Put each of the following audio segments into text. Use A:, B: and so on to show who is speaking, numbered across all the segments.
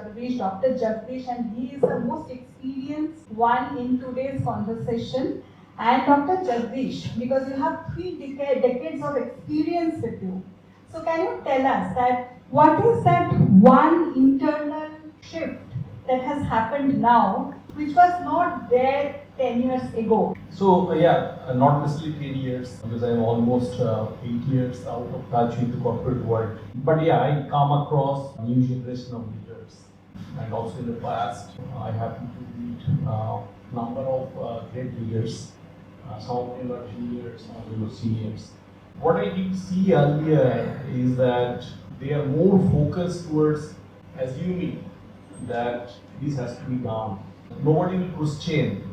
A: Jagadish, Dr. Jagadish, and he is the most experienced one in today's conversation. And Dr. Jagadish, because you have three decades of experience with you. So can you tell us that what is that one internal shift that has happened now, which was not there 10 years ago?
B: So not necessarily 10 years because I'm almost 8 years out of touch with the corporate world. But yeah, I come across a new generation of leaders, and also in the past I happen to meet number of great leaders. Some of them are juniors, some of them are seniors. What I did see earlier is that they are more focused towards assuming that this has to be done. Nobody will question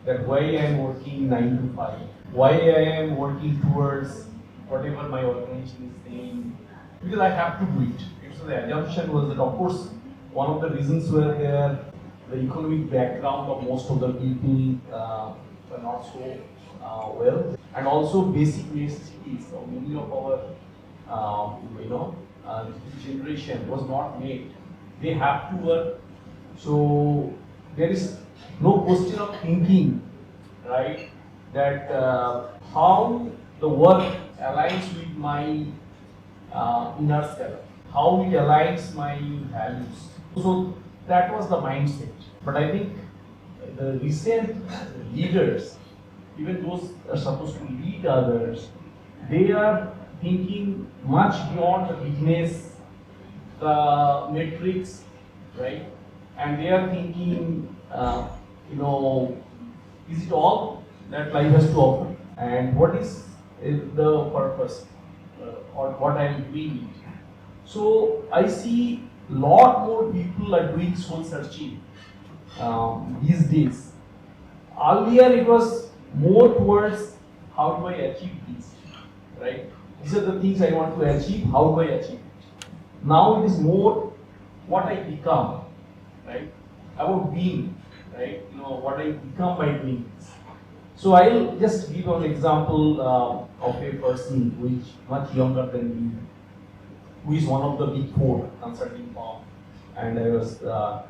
B: that why I am working 9 to 5, why I am working towards whatever my organization is saying, because I have to do it. So the assumption was that, of course, one of the reasons were there, the economic background of most of the people were not so well, and also basic necessities of many of our generation was not made. They have to work, so there is no question of thinking, right? That how the work aligns with my inner self, how it aligns my values. So that was the mindset. But I think the recent leaders, even those are supposed to lead others, they are thinking much beyond the business, the metrics, right? And they are thinking, is it all that life has to offer? And what is the purpose or what I am doing it? So I see a lot more people are doing soul searching these days. Earlier it was more towards how do I achieve this, right? These are the things I want to achieve, how do I achieve it? Now it is more what I become, right? About being, right? What I become by doing this. So I'll just give an example of a person who is much younger than me, who is one of the big four consulting firm, and I was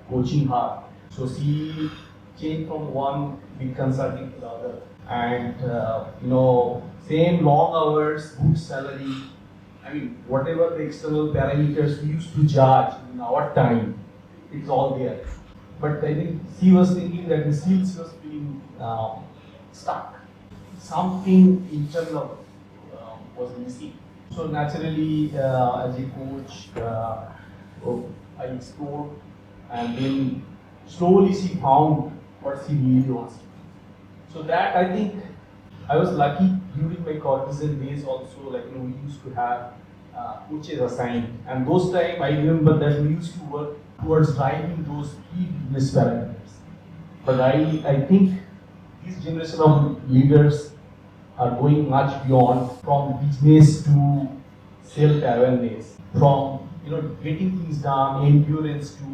B: coaching her. So she changed from one big consulting to the other, and same long hours, good salary. I mean, whatever the external parameters we used to judge in our time, it's all there. But I think she was thinking that the skills was being stuck. Something internal was missing. So naturally, as a coach, I explored, and then slowly she found what she really wants. So that I think I was lucky during my cognizant days also. We used to have coaches assigned, and those time I remember that we used to work towards driving those key business parameters. But I think this generation of leaders are going much beyond from business to self-awareness, from getting things done, endurance to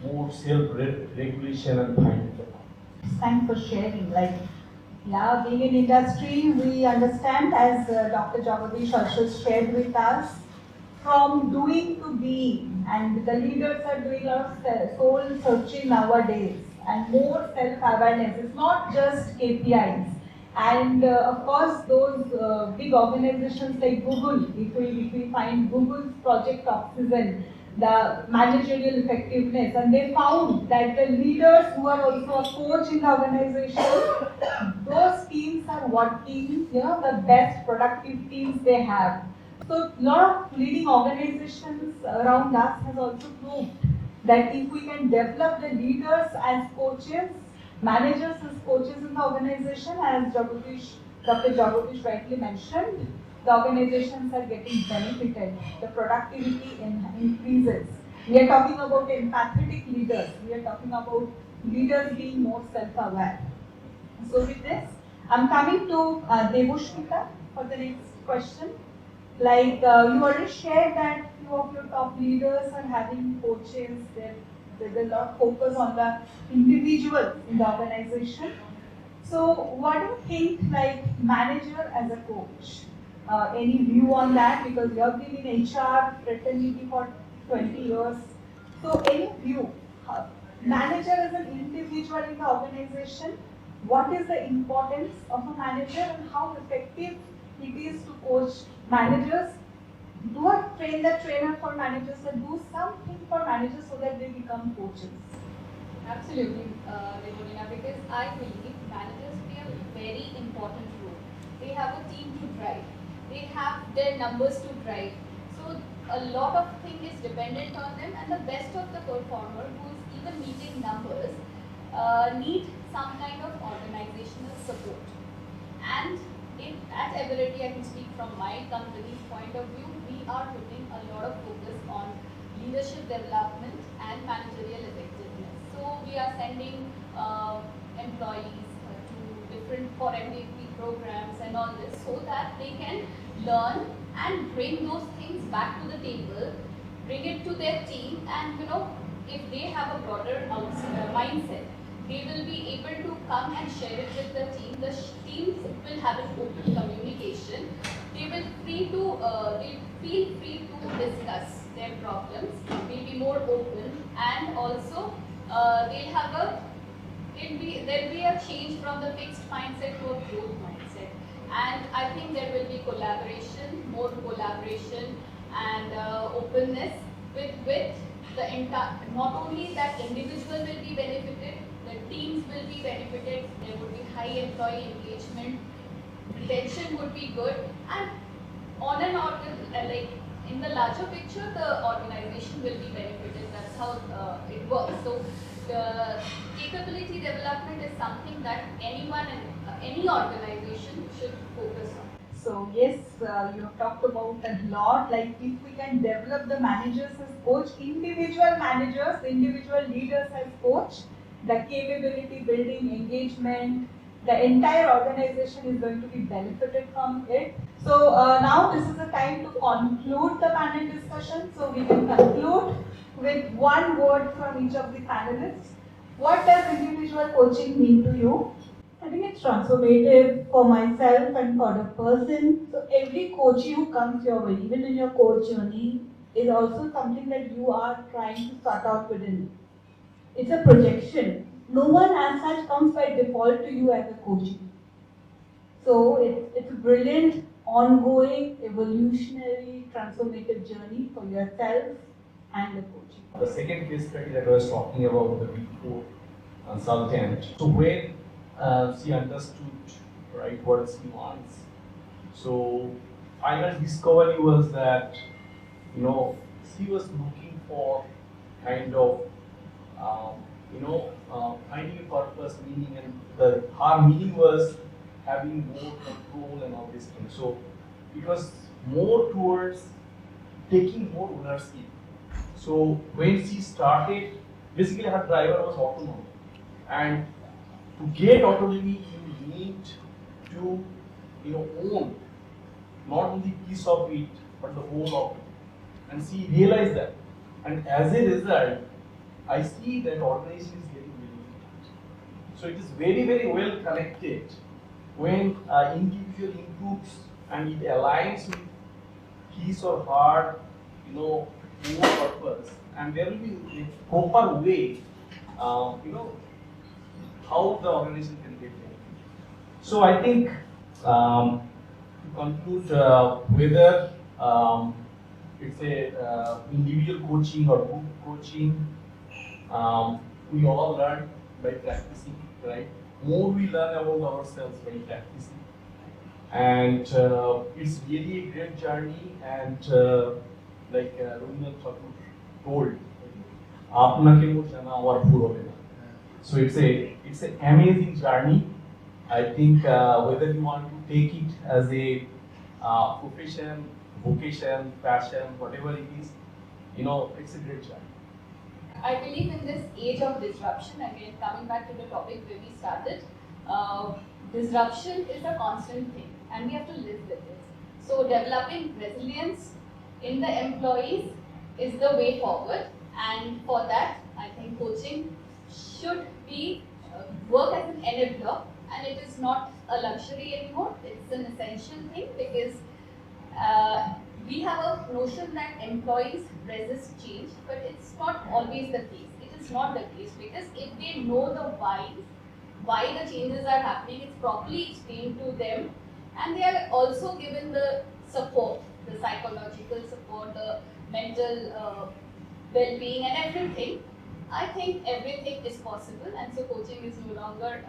B: more self-regulation and finding the balance.
A: Thanks for sharing. Being in industry, we understand, as Dr. Jagadish also shared with us, from doing to being, and the leaders are doing a lot of soul searching nowadays, and more self-awareness. It's not just KPIs. And of course, those big organizations like Google, if we find Google's Project Oxygen, the managerial effectiveness, and they found that the leaders who are also a coach in the organization, those teams are working, the best productive teams they have. So a lot of leading organizations around us has also proved that if we can develop the leaders as coaches, managers as coaches in the organization, as Dr. Jagadish rightly mentioned, the organizations are getting benefited, the productivity increases. We are talking about empathetic leaders, we are talking about leaders being more self-aware. So with this, I'm coming to Debosmita for the next question. You already shared that few of your top leaders are having coaches, there's a lot of focus on the individual in the organization. So what do you think, manager as a coach? Any view on that? Because you have been in HR fraternity for 20 years. So, any view, manager as an individual in the organization, what is the importance of a manager and how effective it is to coach managers? Do I train the trainer for managers and do something for managers so that they become coaches?
C: Absolutely, Debalina, because I believe managers play a very important role. They have a team to drive. They have their numbers to drive. So a lot of thing is dependent on them, and the best of the performer who is even meeting numbers need some kind of organizational support. And at Ability, I can speak from my company's point of view, we are putting a lot of focus on leadership development and managerial effectiveness. So we are sending employees to different for MVP programs and all this so that they can learn and bring those things back to the table, bring it to their team, and if they have a broader mindset, they will be able to come and share it with the team. The teams will have an open communication. They will they feel free to discuss their problems. They'll be more open, and also there'll be a change from the fixed mindset to a growth mindset. And I think there will be more collaboration, and openness with the entire. Not only that individual will be benefited, the teams will be benefited. There would be high employee engagement, retention would be good, and on and on, like in the larger picture, the organization will be benefited. That's how it works. So the capability development is something that anyone in any organization should focus on.
A: So yes, you have talked about a lot, like if we can develop the managers as coach, individual leaders as coach, the capability building, engagement, the entire organization is going to be benefited from it. So now this is the time to conclude the panel discussion. So we can conclude with one word from each of the panelists. What does individual coaching mean to you? I think it's transformative for myself and for the person. So every coachee who comes your way, even in your coach journey, is also something that you are trying to sort out within. It's a projection. No one as such comes by default to you as a coachee. So it's a brilliant, ongoing, evolutionary, transformative journey for yourself and the coachee.
B: The second case study that I was talking about, the Big Four consultant. So when she understood, right, what she wants, so final discovery was that she was looking for kind of finding a purpose, meaning, and her meaning was having more control and all these things. So it was more towards taking more ownership. So when she started, basically her driver was autonomous, and to get autonomy, you need to own not only piece of it but the whole of it. And she realized that, and as a result, I see that organization is getting very good. So it is very, very well connected when individual improves and it aligns with his or her more purpose, and there will be a proper way how the organization can get there. So I think to conclude, whether it's a individual coaching or group coaching, we all learn by practicing, right? More we learn about ourselves by practicing, and it's really a great journey. And like Rabindranath Tagore told, "आपनाके मोर जाना और भूल होना." So it's an amazing journey. I think whether you want to take it as a profession, vocation, passion, whatever it is, it's a great journey.
C: I believe in this age of disruption, again coming back to the topic where we started, disruption is a constant thing and we have to live with it. So developing resilience in the employees is the way forward, and for that I think coaching should be work as an enabler, and it is not a luxury anymore, it's an essential thing, because we have a notion that employees resist change, but it's not always the case. It is not the case because if they know the why the changes are happening, it's properly explained to them, and they are also given the support, the psychological support, the mental well-being, and everything. I think everything is possible, and so coaching is no longer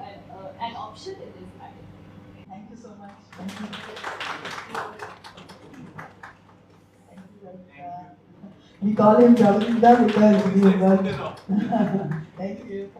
C: an option; it is mandatory.
A: Thank you so much. Thank you. Thank you. We call him Jagadish because he is not. Thank you.